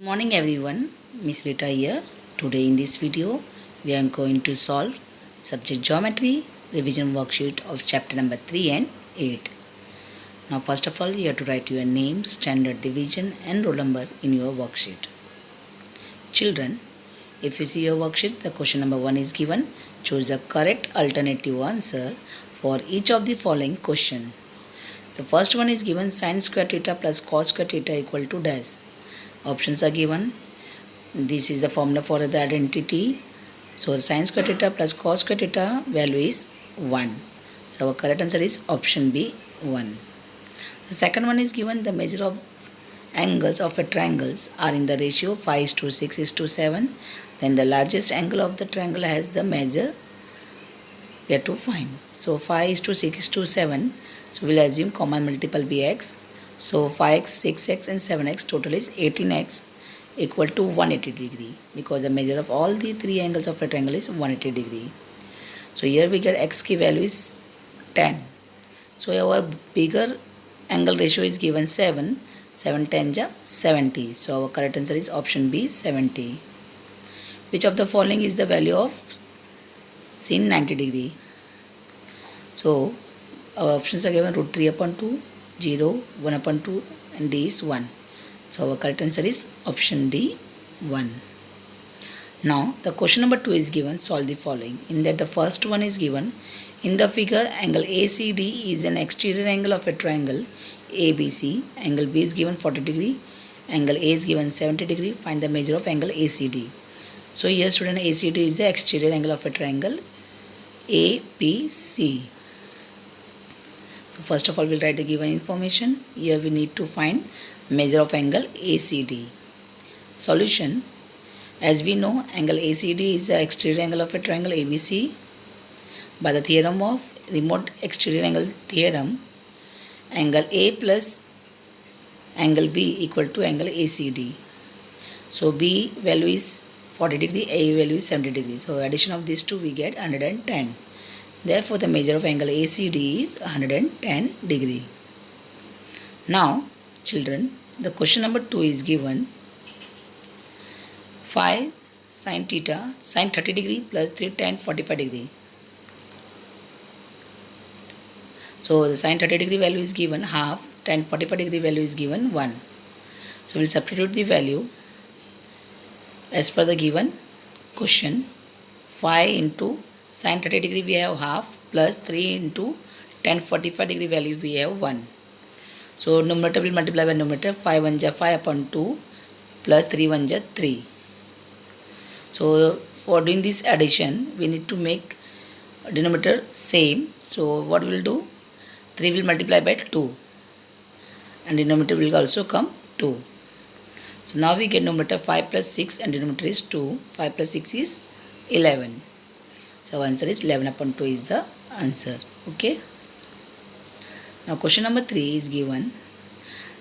Morning everyone, Miss Rita here. Today in this video we are going to solve subject geometry revision worksheet of chapter number 3 and 8. Now first of all you have to write your name, standard division and roll number in your worksheet. Children, if you see your worksheet, the question number 1 is given. Choose the correct alternative answer for each of the following question. The first one is given sin square theta plus cos square theta equal to dash. Options are given. This is the formula for the identity. So sin square theta plus cos square theta value is 1. So our correct answer is option B, 1. The second one is given. The measure of angles of a triangles are in the ratio 5:6:7. Then the largest angle of the triangle has the measure we have to find. So 5:6:7. So we'll assume common multiple be x. So 5x, 6x and 7x total is 18x equal to 180 degree because the measure of all the three angles of a triangle is 180 degree. So here we get x key value is 10. So our bigger angle ratio is given 7. 7 10 ja 70. So our correct answer is option B, 70. Which of the following is the value of sin 90 degree? So our options are given root 3 upon 2, 0, 1 upon 2 and D is 1. So our correct answer is option D, 1. Now the question number 2 is given. Solve the following. In that the first one is given. In the figure, angle ACD is an exterior angle of a triangle ABC. Angle B is given 40 degree. Angle A is given 70 degree. Find the measure of angle ACD. So here student, ACD is the exterior angle of a triangle ABC. So first of all we'll write the given information. Here we need to find measure of angle ACD. Solution. As we know, angle ACD is the exterior angle of a triangle ABC. By the theorem of remote exterior angle theorem, angle A plus angle B equal to angle ACD. So B value is 40 degree, A value is 70 degree. So addition of these two we get 110. Therefore, the measure of angle ACD is 110 degree. Now, children, the question number 2 is given. 5 sin theta, sin 30 degree plus 3 tan 45 degree. So, the sin 30 degree value is given half, tan 45 degree value is given 1. So, we will substitute the value as per the given question. 5 into sin 30 degree we have half plus 3 into tan 45 degree value we have 1. So numerator will multiply by numerator. 5 1 ja 5 upon 2 plus 3 1 ja 3. So for doing this addition we need to make denominator same. So what we will do? 3 will multiply by 2 and denominator will also come 2. So now we get numerator 5 plus 6 and denominator is 2. 5 plus 6 is 11. So answer is 11 upon 2 is the answer. Okay. Now question number 3 is given.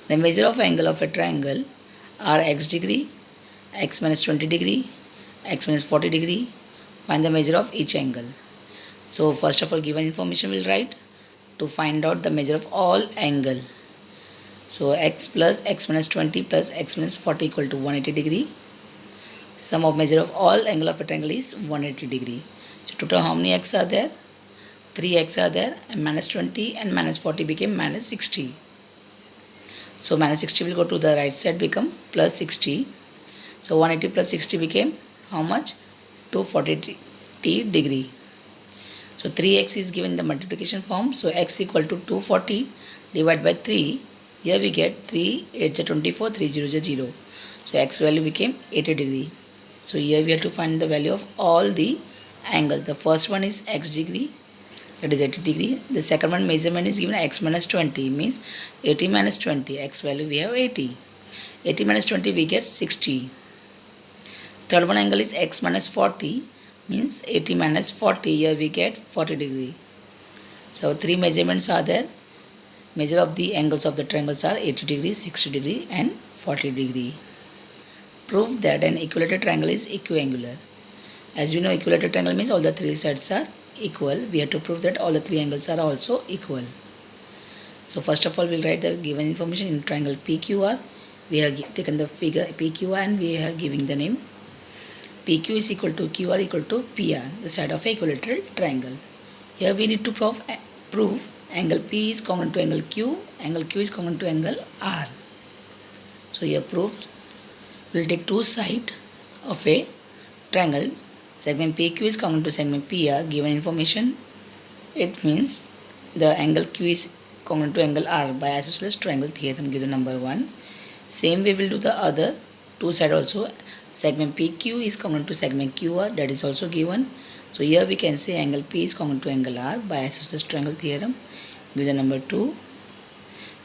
The measure of angle of a triangle are x degree, x minus 20 degree, x minus 40 degree. Find the measure of each angle. So first of all given information we will write to find out the measure of all angle. So x plus x minus 20 plus x minus 40 equal to 180 degree. Sum of measure of all angle of a triangle is 180 degree. So total how many x are there? 3x are there and minus 20 and minus 40 became minus 60. So minus 60 will go to the right side become plus 60. So 180 plus 60 became how much? 240 degree. So 3x is given in the multiplication form. So x equal to 240 divided by 3. Here we get 3 8 is 24, 3 0 is 0. So x value became 80 degree. So here we have to find the value of all the angle. The first one is x degree, that is 80 degree. The second one measurement is given x minus 20 means 80 minus 20. X value we have 80. 80 minus 20 we get 60. Third one angle is x minus 40 means 80 minus 40. Here we get 40 degree. So three measurements are there. Measure of the angles of the triangles are 80 degree, 60 degree and 40 degree. Prove that an equilateral triangle is equiangular. As we know, equilateral triangle means all the three sides are equal. We have to prove that all the three angles are also equal. So first of all, we'll write the given information in triangle PQR. We have taken the figure PQR and we are giving the name. PQ is equal to QR equal to PR, the side of a equilateral triangle. Here we need to prove angle P is congruent to angle Q is congruent to angle R. So here proof, we'll take two sides of a triangle. Segment PQ is congruent to segment PR. Given information, it means the angle Q is congruent to angle R by isosceles triangle theorem given number 1. Same way we'll do the other two side also. Segment PQ is congruent to segment QR, that is also given. So here we can say angle P is congruent to angle R by isosceles triangle theorem given number 2.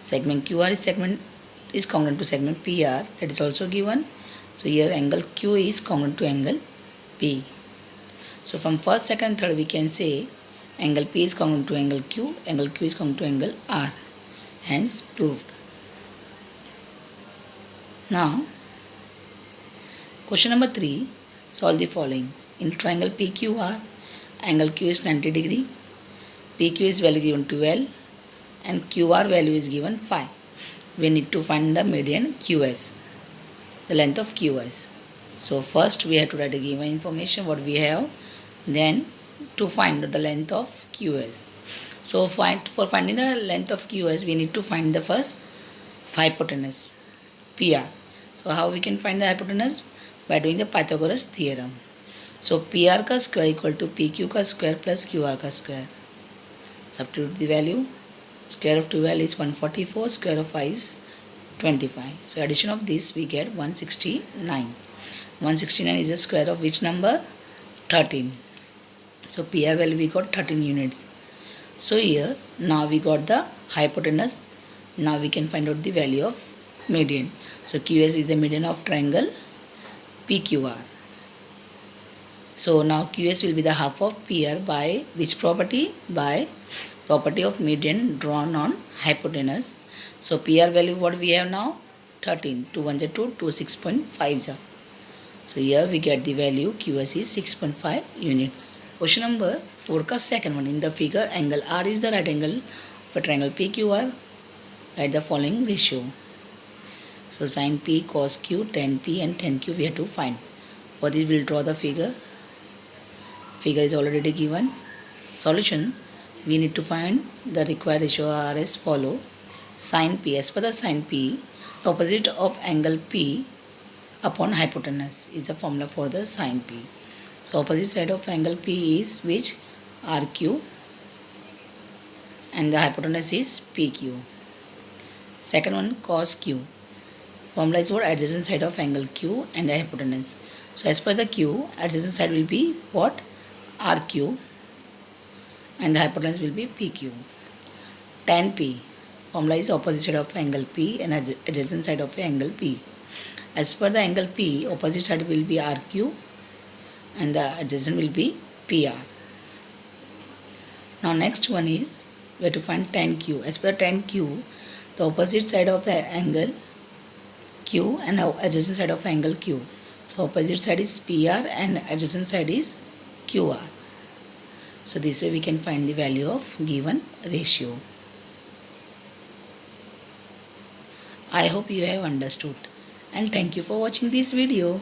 Segment QR is congruent to segment PR, that is also given. So here angle Q is congruent to angle P. So from first, second, third we can say angle P is congruent to angle Q is congruent to angle R. Hence proved. Now question number 3, solve the following. In triangle PQR, angle Q is 90 degree, PQ is value given 12 and QR value is given 5. We need to find the median QS, the length of QS. So first we have to write the given information what we have, then to find the length of QS. So for finding the length of QS, we need to find the first hypotenuse PR. So how we can find the hypotenuse? By doing the Pythagoras theorem. So PR का square equal to PQ का square plus QR का square. Substitute the value. Square of 12 is 144, square of 5 is 25. So addition of this we get 169. 169 is the square of which number? 13. So PR value we got 13 units. So here now we got the hypotenuse. Now we can find out the value of median. So QS is the median of triangle PQR. So now QS will be the half of PR by which property? By property of median drawn on hypotenuse. So PR value what we have now? 13. 2 1 2, 2 6.5. So here we get the value QS is 6.5 units. Question number 4 का second one. In the figure, angle R is the right angle of a triangle PQR. Write the following ratio. So sin P, cos Q, tan P and tan Q we have to find. For this we will draw the figure. Figure is already given. Solution, we need to find the required ratio R as follow. Sin P, as per the sin P, the opposite of angle P upon hypotenuse is the formula for the sin P. So opposite side of angle P is which? RQ and the hypotenuse is PQ. Second one, cos Q. Formula is what? Adjacent side of angle Q and the hypotenuse. So as per the Q, adjacent side will be what? RQ and the hypotenuse will be PQ. Tan P. Formula is opposite side of angle P and adjacent side of angle P. As per the angle P, opposite side will be RQ and the adjacent will be PR. Now next one is we have to find tan Q. As per tan Q, the opposite side of the angle Q and the adjacent side of angle Q. So opposite side is PR and adjacent side is QR. So this way we can find the value of given ratio. I hope you have understood and thank you for watching this video.